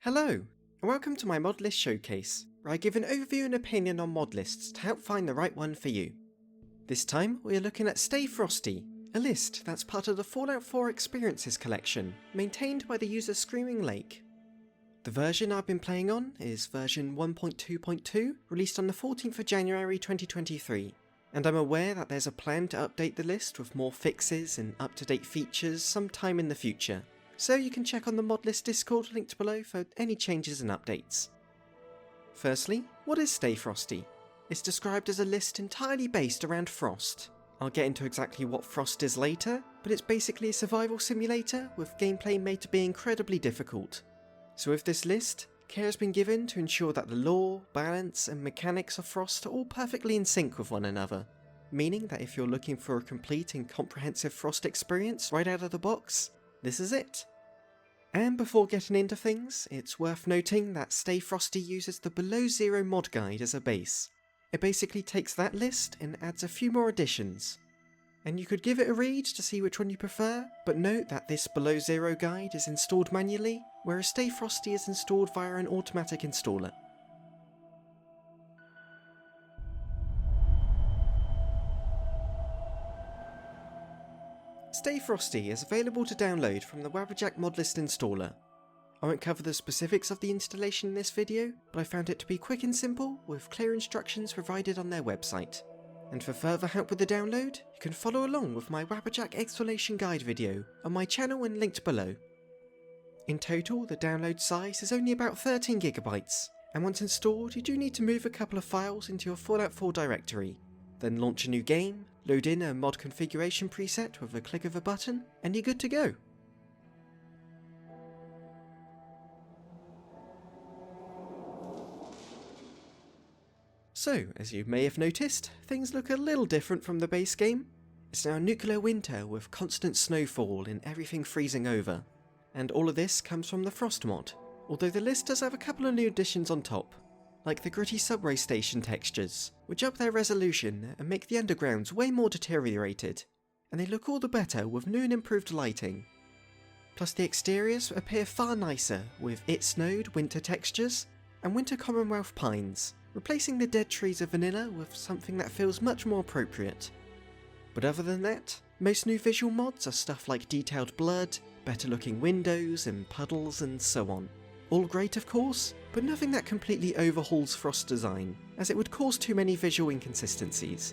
Hello, and welcome to my Modlist showcase, where I give an overview and opinion on mod lists to help find the right one for you. This time we are looking at Stay Frosty, a list that's part of the Fallout 4 Experiences collection, maintained by the user Screaming Lake. The version I've been playing on is version 1.2.2, released on the 14th of January 2023, and I'm aware that there's a plan to update the list with more fixes and up-to-date features sometime in the future. So you can check on the Modlist Discord linked below for any changes and updates. Firstly, what is Stay Frosty? It's described as a list entirely based around Frost. I'll get into exactly what Frost is later, but it's basically a survival simulator with gameplay made to be incredibly difficult. So with this list, care has been given to ensure that the lore, balance and mechanics of Frost are all perfectly in sync with one another, meaning that if you're looking for a complete and comprehensive Frost experience right out of the box, this is it. And before getting into things, it's worth noting that Stay Frosty uses the Below Zero mod guide as a base. It basically takes that list and adds a few more additions. And you could give it a read to see which one you prefer, but note that this Below Zero guide is installed manually, whereas Stay Frosty is installed via an automatic installer. Stay Frosty is available to download from the Wabberjack Modlist installer. I won't cover the specifics of the installation in this video, but I found it to be quick and simple, with clear instructions provided on their website. And for further help with the download, you can follow along with my Wabberjack explanation guide video on my channel and linked below. In total, the download size is only about 13 GB, and once installed you do need to move a couple of files into your Fallout 4 directory. Then launch a new game, load in a mod configuration preset with a click of a button, and you're good to go. So, as you may have noticed, things look a little different from the base game. It's now nuclear winter with constant snowfall and everything freezing over. And all of this comes from the Frost mod, although the list does have a couple of new additions on top, like the gritty subway station textures, which up their resolution and make the undergrounds way more deteriorated, and they look all the better with new and improved lighting. Plus the exteriors appear far nicer with It Snowed winter textures and winter Commonwealth pines, replacing the dead trees of vanilla with something that feels much more appropriate. But other than that, most new visual mods are stuff like detailed blood, better looking windows and puddles and so on. All great of course, but nothing that completely overhauls Frost design, as it would cause too many visual inconsistencies.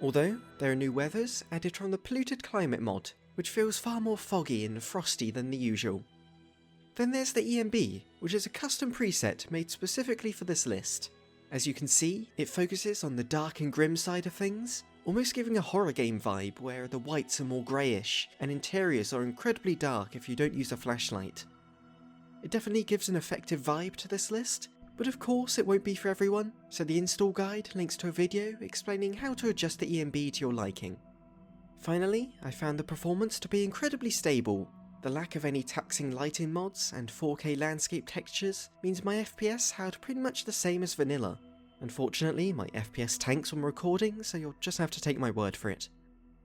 Although, there are new weathers added from the Polluted Climate mod, which feels far more foggy and frosty than the usual. Then there's the EMB, which is a custom preset made specifically for this list. As you can see, it focuses on the dark and grim side of things, almost giving a horror game vibe where the whites are more greyish and interiors are incredibly dark if you don't use a flashlight. It definitely gives an effective vibe to this list, but of course it won't be for everyone, so the install guide links to a video explaining how to adjust the EMB to your liking. Finally, I found the performance to be incredibly stable. The lack of any taxing lighting mods and 4K landscape textures means my FPS held pretty much the same as vanilla. Unfortunately, my FPS tanks when recording, so you'll just have to take my word for it.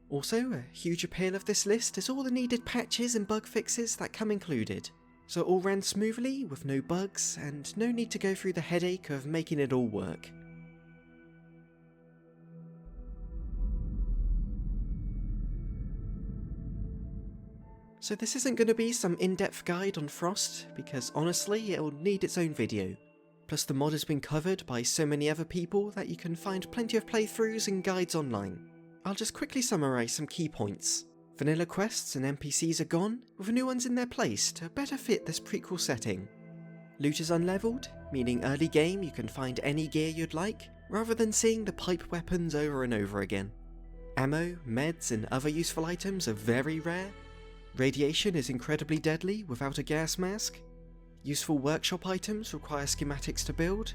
Also, a huge appeal of this list is all the needed patches and bug fixes that come included. So it all ran smoothly, with no bugs, and no need to go through the headache of making it all work. So this isn't going to be some in-depth guide on Frost, because honestly it'll need its own video. Plus the mod has been covered by so many other people that you can find plenty of playthroughs and guides online. I'll just quickly summarise some key points. Vanilla quests and NPCs are gone, with new ones in their place to better fit this prequel setting. Loot is unleveled, meaning early game you can find any gear you'd like, rather than seeing the pipe weapons over and over again. Ammo, meds and other useful items are very rare. Radiation is incredibly deadly without a gas mask. Useful workshop items require schematics to build.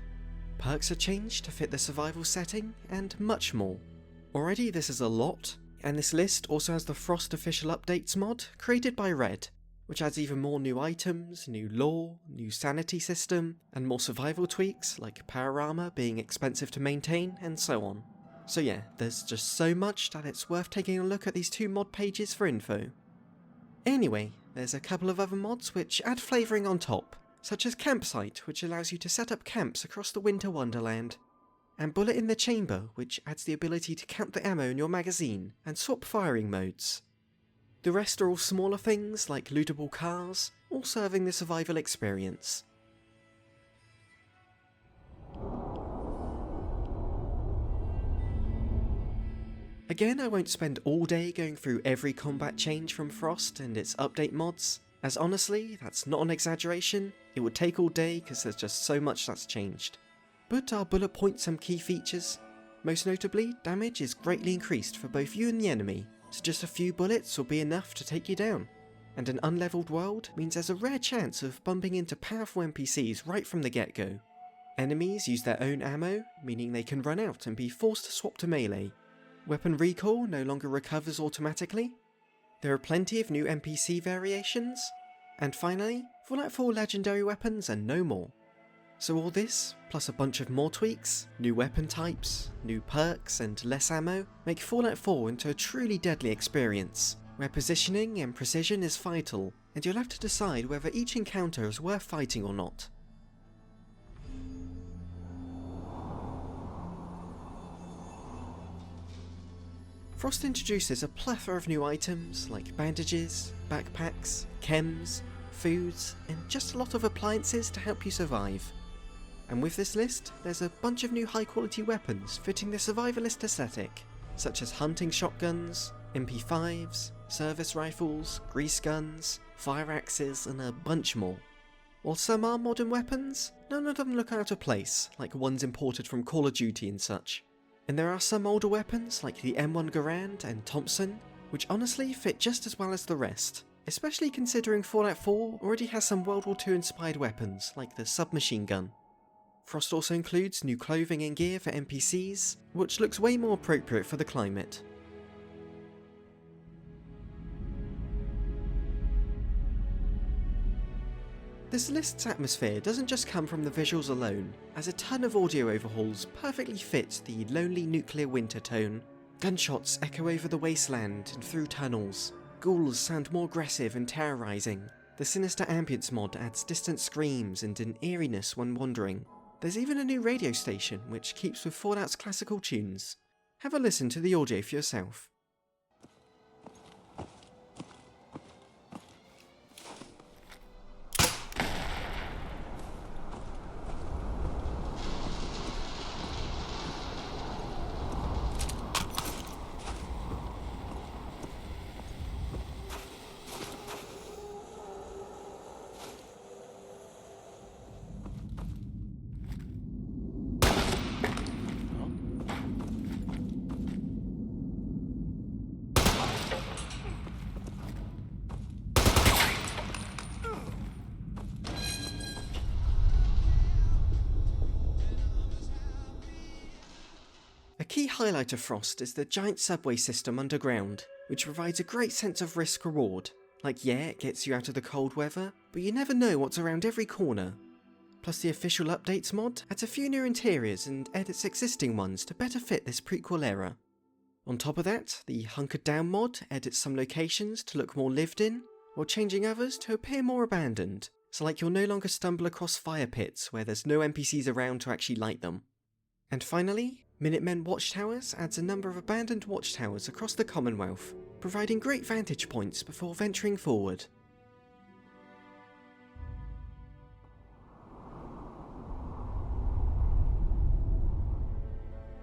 Perks are changed to fit the survival setting, and much more. Already this is a lot. And this list also has the Frost Official Updates mod, created by Red, which adds even more new items, new lore, new sanity system, and more survival tweaks like power armor being expensive to maintain, and so on. So yeah, there's just so much that it's worth taking a look at these two mod pages for info. Anyway, there's a couple of other mods which add flavouring on top, such as Campsite, which allows you to set up camps across the Winter Wonderland, and Bullet in the Chamber, which adds the ability to count the ammo in your magazine and swap firing modes. The rest are all smaller things like lootable cars, all serving the survival experience. Again, I won't spend all day going through every combat change from Frost and its update mods, as honestly, that's not an exaggeration, it would take all day because there's just so much that's changed. But I'll bullet point some key features. Most notably, damage is greatly increased for both you and the enemy, so just a few bullets will be enough to take you down. And an unleveled world means there's a rare chance of bumping into powerful NPCs right from the get-go. Enemies use their own ammo, meaning they can run out and be forced to swap to melee. Weapon recall no longer recovers automatically. There are plenty of new NPC variations. And finally, Fallout 4 legendary weapons and no more. So all this, plus a bunch of more tweaks, new weapon types, new perks and less ammo, make Fallout 4 into a truly deadly experience, where positioning and precision is vital, and you'll have to decide whether each encounter is worth fighting or not. Frost introduces a plethora of new items like bandages, backpacks, chems, foods, and just a lot of appliances to help you survive. And with this list, there's a bunch of new high quality weapons fitting the survivalist aesthetic, such as hunting shotguns, MP5s, service rifles, grease guns, fire axes, and a bunch more. While some are modern weapons, none of them look out of place, like ones imported from Call of Duty and such. And there are some older weapons like the M1 Garand and Thompson, which honestly fit just as well as the rest, especially considering Fallout 4 already has some World War II inspired weapons like the submachine gun. Frost also includes new clothing and gear for NPCs, which looks way more appropriate for the climate. This list's atmosphere doesn't just come from the visuals alone, as a ton of audio overhauls perfectly fit the lonely nuclear winter tone. Gunshots echo over the wasteland and through tunnels. Ghouls sound more aggressive and terrorizing. The sinister ambience mod adds distant screams and an eeriness when wandering. There's even a new radio station which keeps with Fallout's classical tunes. Have a listen to the audio for yourself. A key highlight of Frost is the giant subway system underground, which provides a great sense of risk-reward. Like yeah, it gets you out of the cold weather, but you never know what's around every corner. Plus the official updates mod adds a few new interiors and edits existing ones to better fit this prequel era. On top of that, the Hunkered Down mod edits some locations to look more lived in, while changing others to appear more abandoned, so like you'll no longer stumble across fire pits where there's no NPCs around to actually light them. And finally, Minutemen Watchtowers adds a number of abandoned watchtowers across the Commonwealth, providing great vantage points before venturing forward.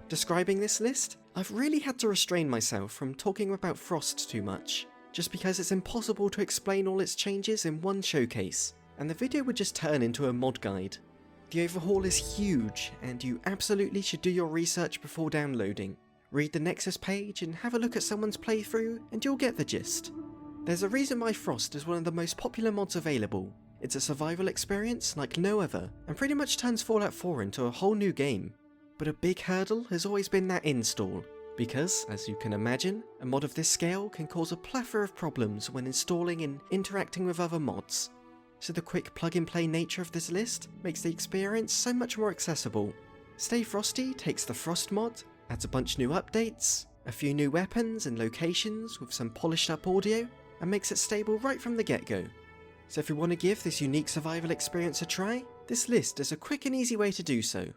Describing this list, I've really had to restrain myself from talking about Frost too much, just because it's impossible to explain all its changes in one showcase, and the video would just turn into a mod guide. The overhaul is huge, and you absolutely should do your research before downloading. Read the Nexus page and have a look at someone's playthrough, and you'll get the gist. There's a reason why Frost is one of the most popular mods available. It's a survival experience like no other, and pretty much turns Fallout 4 into a whole new game. But a big hurdle has always been that install, because, as you can imagine, a mod of this scale can cause a plethora of problems when installing and interacting with other mods. So the quick plug-and-play nature of this list makes the experience so much more accessible. Stay Frosty takes the Frost mod, adds a bunch new updates, a few new weapons and locations with some polished up audio, and makes it stable right from the get-go. So if you want to give this unique survival experience a try, this list is a quick and easy way to do so.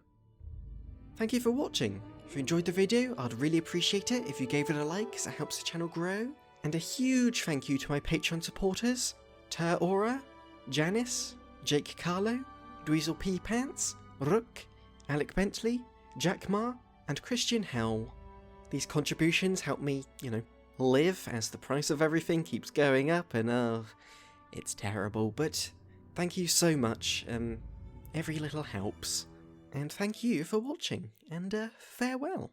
Thank you for watching. If you enjoyed the video, I'd really appreciate it if you gave it a like, as it helps the channel grow. And a huge thank you to my Patreon supporters, Ter Aura, Janice, Jake Carlo, Dweezil P. Pants, Rook, Alec Bentley, Jack Ma, and Christian Hell. These contributions help me, live as the price of everything keeps going up, and it's terrible, but thank you so much. Every little helps. And thank you for watching, and farewell.